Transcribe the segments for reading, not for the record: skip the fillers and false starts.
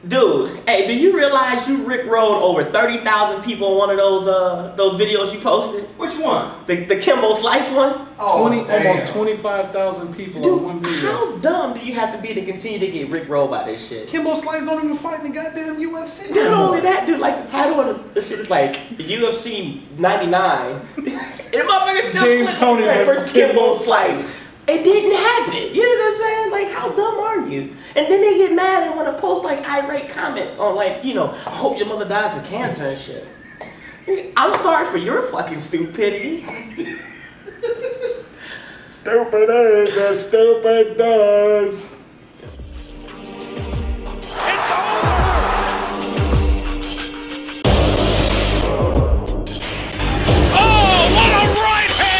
Dude, hey, do you realize you rickrolled over 30,000 people on one of those videos you posted? Which one? The Kimbo Slice one? Oh, almost 25,000 people Dude, on one video. how dumb do you have to be to continue to get rickrolled by this shit? Kimbo Slice don't even fight in the goddamn UFC. Not only that, dude, like the title of the shit is like UFC 99. And the motherfucker still James Toney versus Kimbo Slice. It didn't happen. You know what I'm saying? Like, how dumb are you? And then they get mad and want to post like irate comments on like, I hope your mother dies of cancer and shit. I'm sorry for your fucking stupidity. Stupid is as stupid does. It's over! Oh, what a right hand!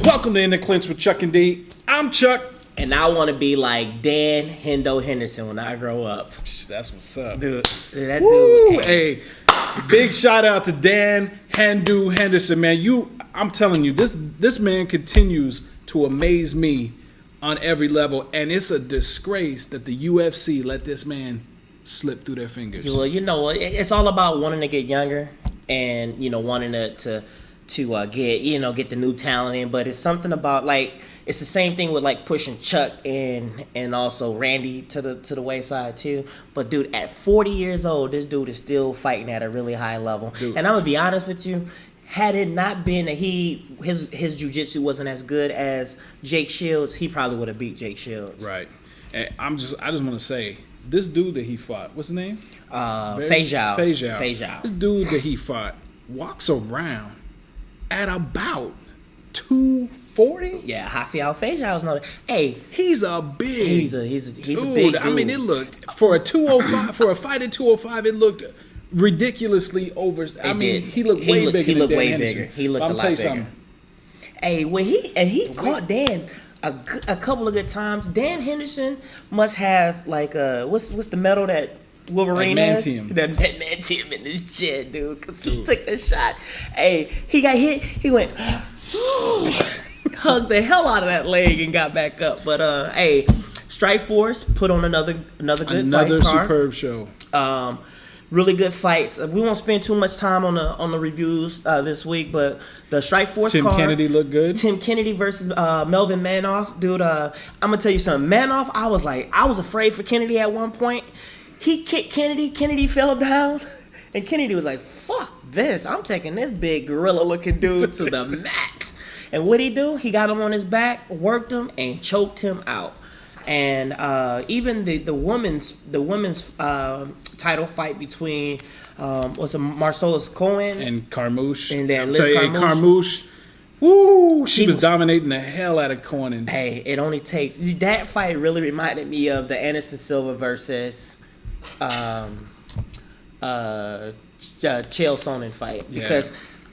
Welcome to InDaClinch with Chuck and D. I'm Chuck. And I want to be like Dan Hendo Henderson when I grow up. That's what's up. Dude, that Woo! dude. Hey, big shout out to Dan Henderson, man. I'm telling you, this man continues to amaze me on every level, and it's a disgrace that the UFC let this man slip through their fingers. Well, it's all about wanting to get younger and wanting to get the new talent in. But it's something about it's the same thing with like pushing Chuck and also Randy to the wayside too. But dude, at 40 years old, this dude is still fighting at a really high level. Dude. And I'm gonna be honest with you. Had it not been that his jiu-jitsu wasn't as good as Jake Shields, he probably would have beat Jake Shields. Right. And I just want to say, this dude that he fought, what's his name? Fejao. This dude that he fought walks around at about 240. Yeah, Rafael Fejao is not. Hey, he's a big. he's a dude. big dude. I mean, it looked for a 205 for a fight at 205. It looked ridiculously over. He looked way bigger. He looked than way Dan Henderson. bigger. He looked a I'm lot tell you bigger. something. Hey, when he caught Dan a couple of good times. Dan Henderson must have like what's the medal that Wolverine has? That adamantium in his chin, dude. Because he took the shot. Hey, he got hit. He went hugged the hell out of that leg and got back up. But hey, Strikforce put on another good superb show. Really good fights. We won't spend too much time on the reviews this week, but the Strikforce Tim card. Kennedy looked good. Tim Kennedy versus Melvin Manoff, dude. I'm gonna tell you something. Manoff, I was afraid for Kennedy at one point. He kicked Kennedy. Kennedy fell down, and Kennedy was like, "Fuck this! I'm taking this big gorilla-looking dude to the mat." And what'd he do? He got him on his back, worked him, and choked him out. And even the women's title fight between Marcellus Cohen and Carmouche, and then Liz Carmouche. Woo! She was dominating the hell out of Cohen. Hey, it only takes that fight. Really reminded me of the Anderson Silva versus Chael Sonnen fight because.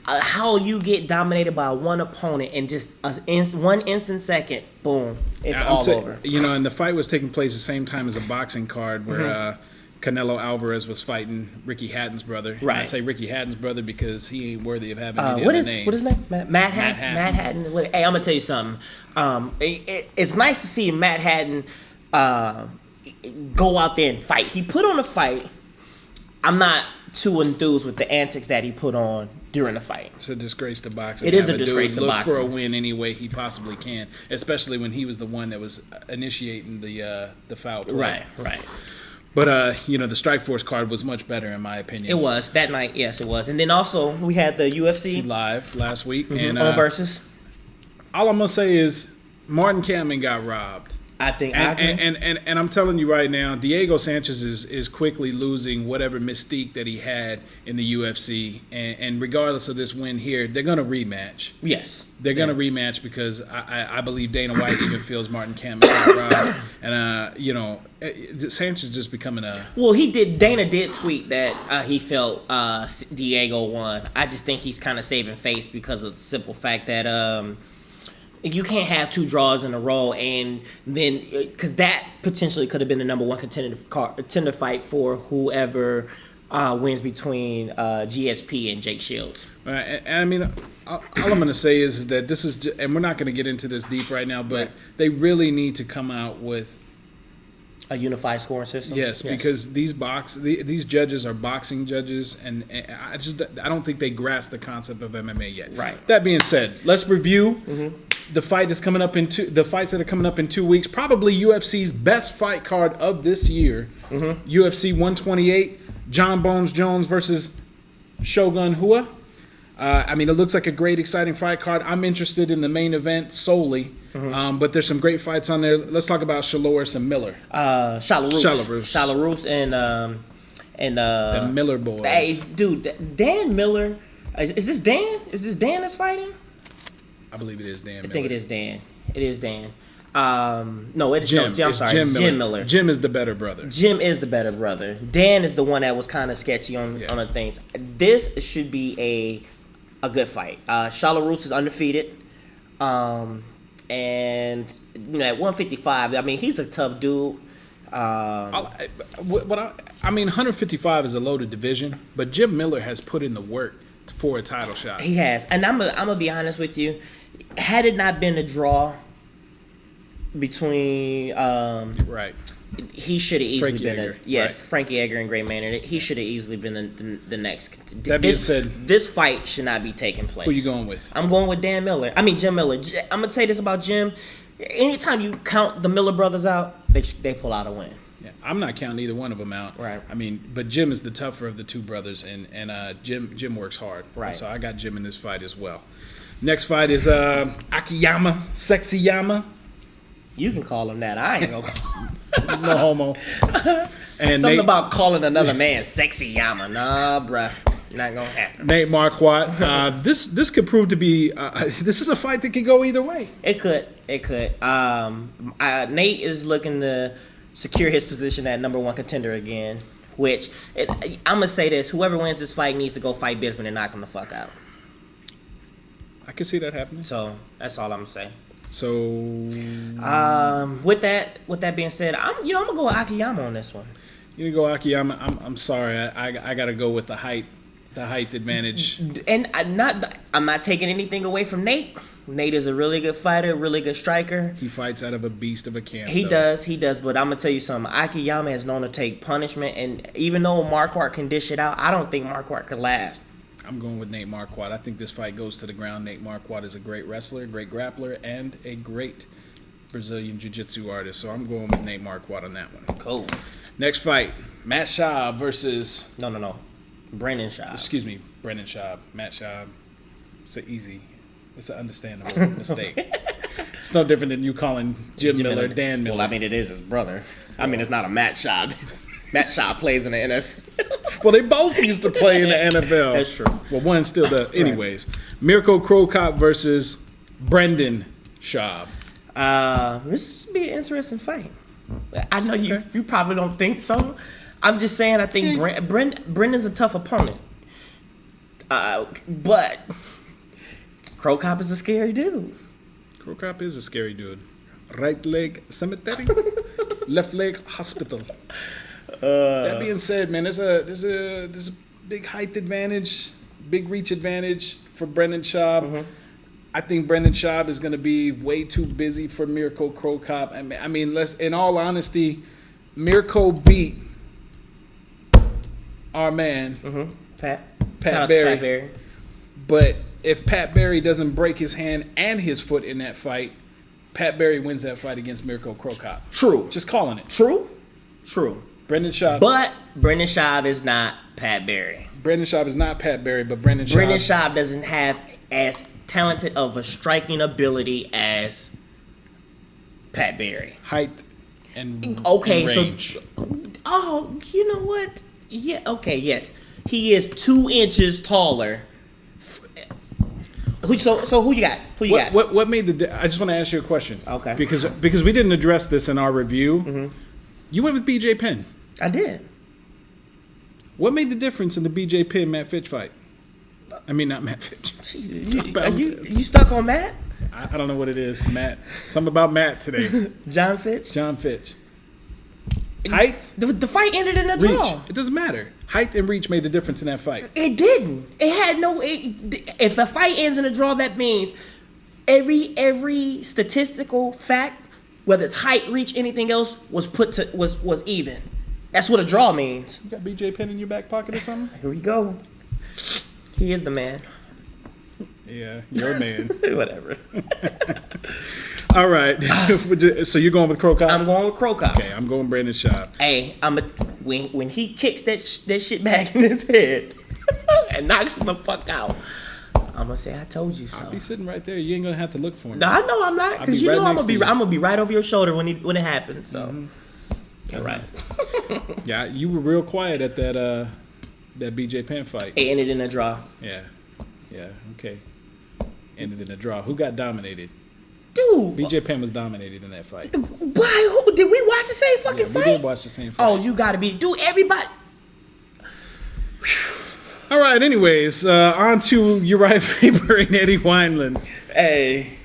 How you get dominated by one opponent in just one instant second, boom, it's all over. And the fight was taking place the same time as a boxing card where Canelo Alvarez was fighting Ricky Hatton's brother. Right. And I say Ricky Hatton's brother because he ain't worthy of having any other other name. What is his name? Matt Hatton. Matt Hatton. Hey, I'm gonna tell you something. It's nice to see Matt Hatton go out there and fight. He put on a fight. I'm not too enthused with the antics that he put on during the fight. It's a disgrace to boxing. It is a disgrace to boxing. Look for a win any way he possibly can, especially when he was the one that was initiating the foul play. Right. But the Strikeforce card was much better in my opinion. It was that night. Yes, it was. And then also we had the UFC live last week and on versus. All I'm gonna say is Martin Kampman got robbed. I think I agree. And I'm telling you right now, Diego Sanchez is quickly losing whatever mystique that he had in the UFC. And regardless of this win here, they're going to rematch. Yes. They're going to rematch because I believe Dana White even feels Martin Kampmann is right. And, Sanchez is just becoming a... Well, Dana did tweet that he felt Diego won. I just think he's kind of saving face because of the simple fact that... you can't have 2 draws in a row, and then because that potentially could have been the number 1 contender fight for whoever wins between GSP and Jake Shields. Right, and I mean, all I'm going to say is that this is, and we're not going to get into this deep right now, but they really need to come out with a unified scoring system. Yes, because these judges are boxing judges, and I don't think they grasp the concept of MMA yet. Right. That being said, let's review the fight is coming up the fights that are coming up in 2 weeks. Probably UFC's best fight card of this year. UFC 128, John Bones Jones versus Shogun Rua. I mean, it looks like a great, exciting fight card. I'm interested in the main event solely. But there's some great fights on there. Let's talk about Shaloris and Miller. Shalarus and the Miller boys. Hey, dude, Dan Miller. Is this Dan? Is this Dan that's fighting? I believe it is Dan Miller. I think it is Dan. It is Dan. No, it is Jim. I'm sorry. Jim Miller. Jim is the better brother. Jim is the better brother. Dan is the one that was kind of sketchy on the things. This should be a good fight. Shalarus is undefeated. And at 155, I mean, he's a tough dude. I mean, 155 is a loaded division, but Jim Miller has put in the work for a title shot. He has, and I'm gonna be honest with you. Had it not been a draw between, right, he should have easily been right. Frankie Edgar and Gray Maynard. He should have easily been the next. That being said, this fight should not be taking place. Who you going with? I'm going with Jim Miller. I'm gonna say this about Jim. Anytime you count the Miller brothers out, they pull out a win. Yeah, I'm not counting either one of them out. Right. I mean, but Jim is the tougher of the 2 brothers, and Jim works hard. Right. So I got Jim in this fight as well. Next fight is Akiyama, Sexy Yama. You can call him that. I ain't gonna call him. No homo. And Something about calling another man Sexy Yama. Nah, bruh. Not gonna happen. Nate Marquardt. This could prove to be this is a fight that can go either way. It could. Nate is looking to secure his position at number 1 contender again. Which I'm gonna say this: whoever wins this fight needs to go fight Bisman and knock him the fuck out. I can see that happening. So that's all I'm gonna say. So with that being said, I'm gonna go with Akiyama on this one. You go Akiyama. I'm sorry. I gotta go with the height advantage. And I'm not taking anything away from Nate. Nate is a really good fighter, really good striker. He fights out of a beast of a camp. He does. But I'm gonna tell you something. Akiyama is known to take punishment, and even though Marquardt can dish it out, I don't think Marquardt could last. I'm going with Nate Marquardt. I think this fight goes to the ground. Nate Marquardt is a great wrestler, great grappler, and a great Brazilian jiu-jitsu artist. So I'm going with Nate Marquardt on that one. Cool. Next fight, Matt Schaub versus... No. Brendan Schaub. Excuse me, Brendan Schaub. Matt Schaub. It's an understandable mistake. It's no different than you calling Jim Miller Dan Miller. Well, I mean, it is his brother. I mean, it's not a Matt Schaub. Matt Schaub plays in the NFL. Well, they both used to play in the NFL. That's true. Well, one still does. Anyways, Mirko Cro Cop versus Brendan Schaub. This would be an interesting fight. I know you probably don't think so. I'm just saying I think Brendan's a tough opponent. But Cro Cop is a scary dude. Cro Cop is a scary dude. Right leg cemetery, left leg hospital. That being said, man, there's a big height advantage, big reach advantage for Brendan Schaub. Mm-hmm. I think Brendan Schaub is going to be way too busy for Mirko Cro Cop. I mean, in all honesty, Mirko beat our man, Pat Barry. But if Pat Barry doesn't break his hand and his foot in that fight, Pat Barry wins that fight against Mirko Cro Cop. True. Just calling it. True. Brendan Schaub. But Brendan Schaub is not Pat Barry. Brendan Schaub is not Pat Barry, but Brendan Schaub doesn't have as talented of a striking ability as Pat Barry. Height and Okay, and range. Oh, you know what? Yeah, okay, yes. He is 2 inches taller. So who you got? Who you got? What made the? I just want to ask you a question. Okay. Because we didn't address this in our review. Mm-hmm. You went with BJ Penn. I did. What made the difference in the BJ Penn Matt Fitch fight? I mean, not Matt Fitch. You stuck on Matt? I don't know what it is. Matt. Something about Matt today. John Fitch? John Fitch. Height? The fight ended in a Reach. draw. It doesn't matter. Height and reach made the difference in that fight. It didn't. It had no. If a fight ends in a draw, that means every statistical fact, whether it's height, reach, anything else, was even. That's what a draw means. You got BJ Penn in your back pocket or something? Here we go. He is the man. Yeah, you're a man. Whatever. All right. So you're going with Crow Cop? I'm going with Crow Cop. Okay, I'm going Brandon Schaub. Hey, when he kicks that shit back in his head and knocks him the fuck out, I'm gonna say I told you so. I'll be sitting right there. You ain't gonna have to look for me. No, I know I'm not, because you right know I'm next to you. gonna be right over your shoulder when it happens. So, all right. Yeah, you were real quiet at that BJ Penn fight. It ended in a draw. Yeah, okay. Ended in a draw. Who got dominated? Dude, BJ Penn was dominated in that fight. why? Who did we watch the same fucking Yeah, fight? we did watch the same fight. Oh, you gotta be, dude. Everybody. All right. Anyways, on to Uriah Faber and Eddie Wineland. Hey,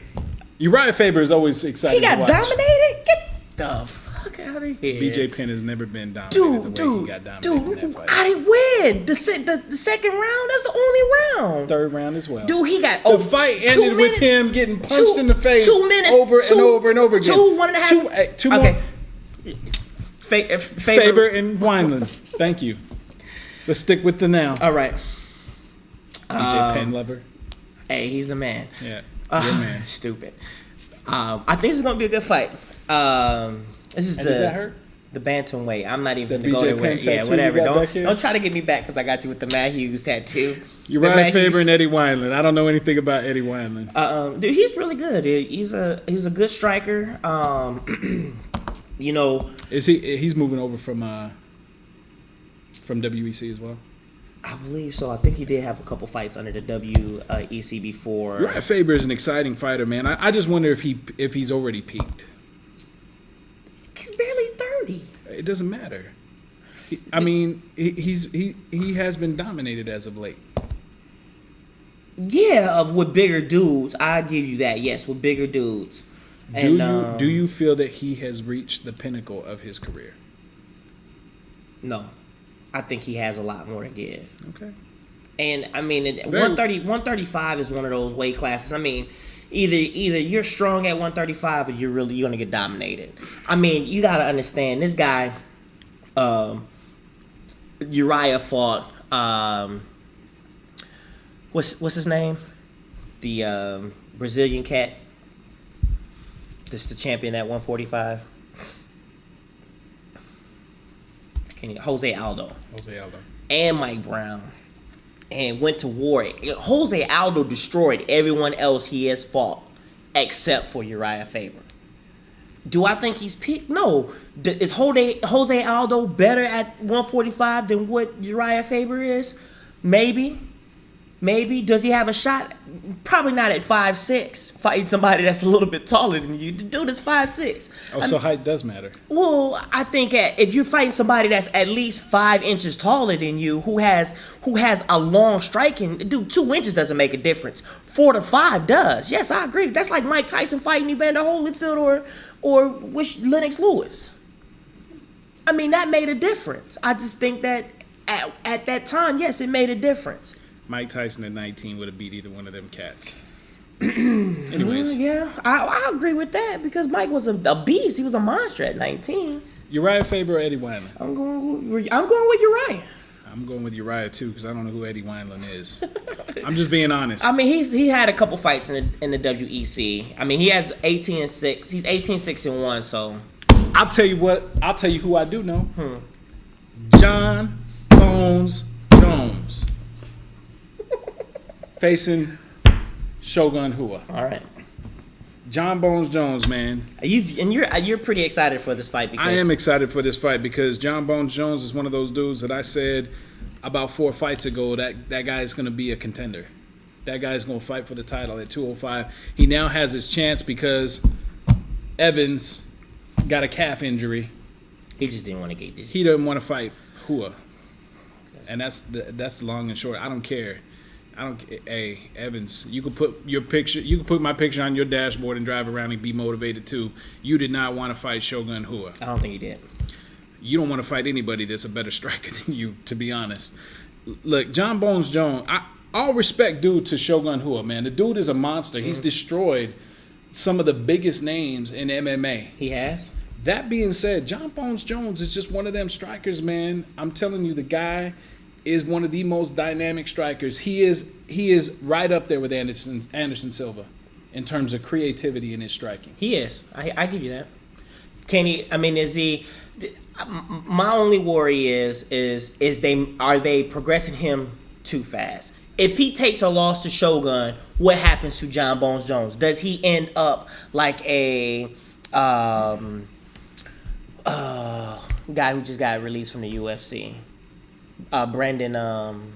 Uriah Faber is always exciting he got to watch. dominated. Get the fuck out of here. BJ Penn has never been dominated the way he got dominated in that fight. I didn't win the second round. That's the only round. Third round as well. Dude, he got The fight ended with him getting punched in the face 2 minutes, over and over and over again. 1.5. Two more. Okay. Faber and Wineland. Thank you. Let's stick with the now. All right. BJ Penn lover. Hey, he's the man. Yeah, your man. Stupid. I think this is gonna be a good fight. This is And does that hurt? the bantamweight. I'm not even The gonna go BJ there. Penn Yeah, tattoo whatever. you got back here? Don't try to get me back because I got you with the Matt Hughes tattoo. Uriah Faber and Eddie Wineland. I don't know anything about Eddie Wineland. Dude, he's really good. Dude. He's a good striker. You know, He's moving over from WEC as well? I believe so. I think he did have a couple fights under the WEC before. Uriah Faber is an exciting fighter, man. I just wonder if he's already peaked. He's barely 30. It doesn't matter. He has been dominated as of late. Yeah, with bigger dudes. I give you that. Yes, with bigger dudes. And, Do you feel that he has reached the pinnacle of his career? No. I think he has a lot more to give. Okay. And I mean, 135 is one of those weight classes. I mean, either you're strong at 135 or you're gonna get dominated. I mean, you gotta understand this guy. Uriah fought. What's his name? The Brazilian cat. This is the champion at 145. Jose Aldo. And Mike Brown. And went to war. Jose Aldo destroyed everyone else he has fought except for Uriah Faber. Do I think he's peaked? No. Is Jose Aldo better at 145 than what Uriah Faber is? Maybe. Does he have a shot? Probably not at 5'6". Fighting somebody that's a little bit taller than you. The dude is 5'6". So height does matter. Well, I think if you're fighting somebody that's at least 5 inches taller than you, who has a long striking, dude, 2 inches doesn't make a difference. 4 to 5 does. Yes, I agree. That's like Mike Tyson fighting Evander Holyfield or Lennox Lewis. I mean, that made a difference. I just think that at that time, yes, it made a difference. Mike Tyson at 19 would have beat either one of them cats. Anyways. Yeah, I agree with that because Mike was a beast. He was a monster at 19. Uriah Faber or Eddie Wineland? I'm going with Uriah. I'm going with Uriah too because I don't know who Eddie Wineland is. I'm just being honest. I mean, he had a couple fights in the WEC. I mean, he has 18-6. He's 18-6-1. So I'll tell you what. I'll tell you who I do know. John Bones Jones facing Shogun Hua. All right. John Bones Jones, man. You're pretty excited for this fight because I am excited for this fight because John Bones Jones is one of those dudes that I said about 4 fights ago that guy is going to be a contender. That guy is going to fight for the title at 205. He now has his chance because Evans got a calf injury. he just didn't want to get this. He doesn't want to fight Hua, and that's the long and short. I don't care. Hey, Evans, you can put your picture. You can put my picture on your dashboard and drive around and be motivated too. You did not want to fight Shogun Hua. I don't think he did. You don't want to fight anybody that's a better striker than you, to be honest. Look, John Bones Jones. All respect due to Shogun Hua, man. The dude is a monster. He's destroyed some of the biggest names in MMA. He has. That being said, John Bones Jones is just one of them strikers, man. I'm telling you, the guy is one of the most dynamic strikers. He is right up there with Anderson Silva in terms of creativity in his striking. He is. I give you that. Can he? I mean, is he? My only worry is are they progressing him too fast? If he takes a loss to Shogun, what happens to John Bones Jones? Does he end up like a guy who just got released from the UFC? Brandon. And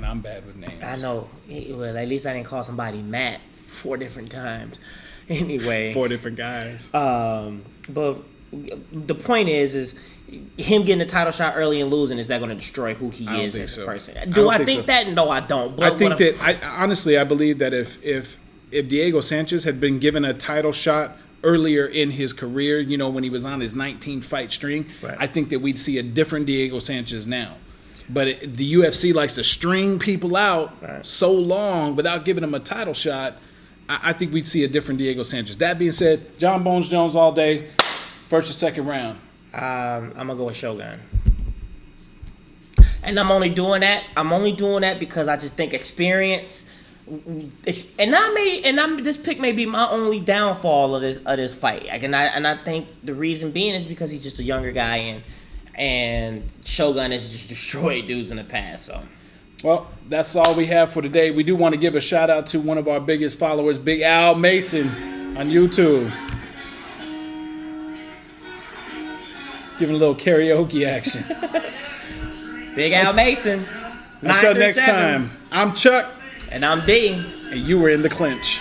I'm bad with names. I know. Well, at least I didn't call somebody Matt 4 different times. Anyway. 4 different guys. But the point is him getting a title shot early and losing, is that going to destroy who he is as a person? Do I think that? No, I don't. But I believe that if Diego Sanchez had been given a title shot earlier in his career, you know, when he was on his 19-fight string, right, I think that we'd see a different Diego Sanchez now. But the UFC likes to string people out so long without giving them a title shot. I think we'd see a different Diego Sanchez. That being said, John Bones Jones all day, first or second round. I'm gonna go with Shogun, and I'm only doing that because I just think experience. This pick may be my only downfall of this fight. And I think the reason being is because he's just a younger guy and Shogun has just destroyed dudes in the past. So, well, that's all we have for today. We do want to give a shout out to one of our biggest followers, Big Al Mason, on YouTube. Giving a little karaoke action. Big Al Mason. Until next time, I'm Chuck. And I'm D. And you were in the clinch.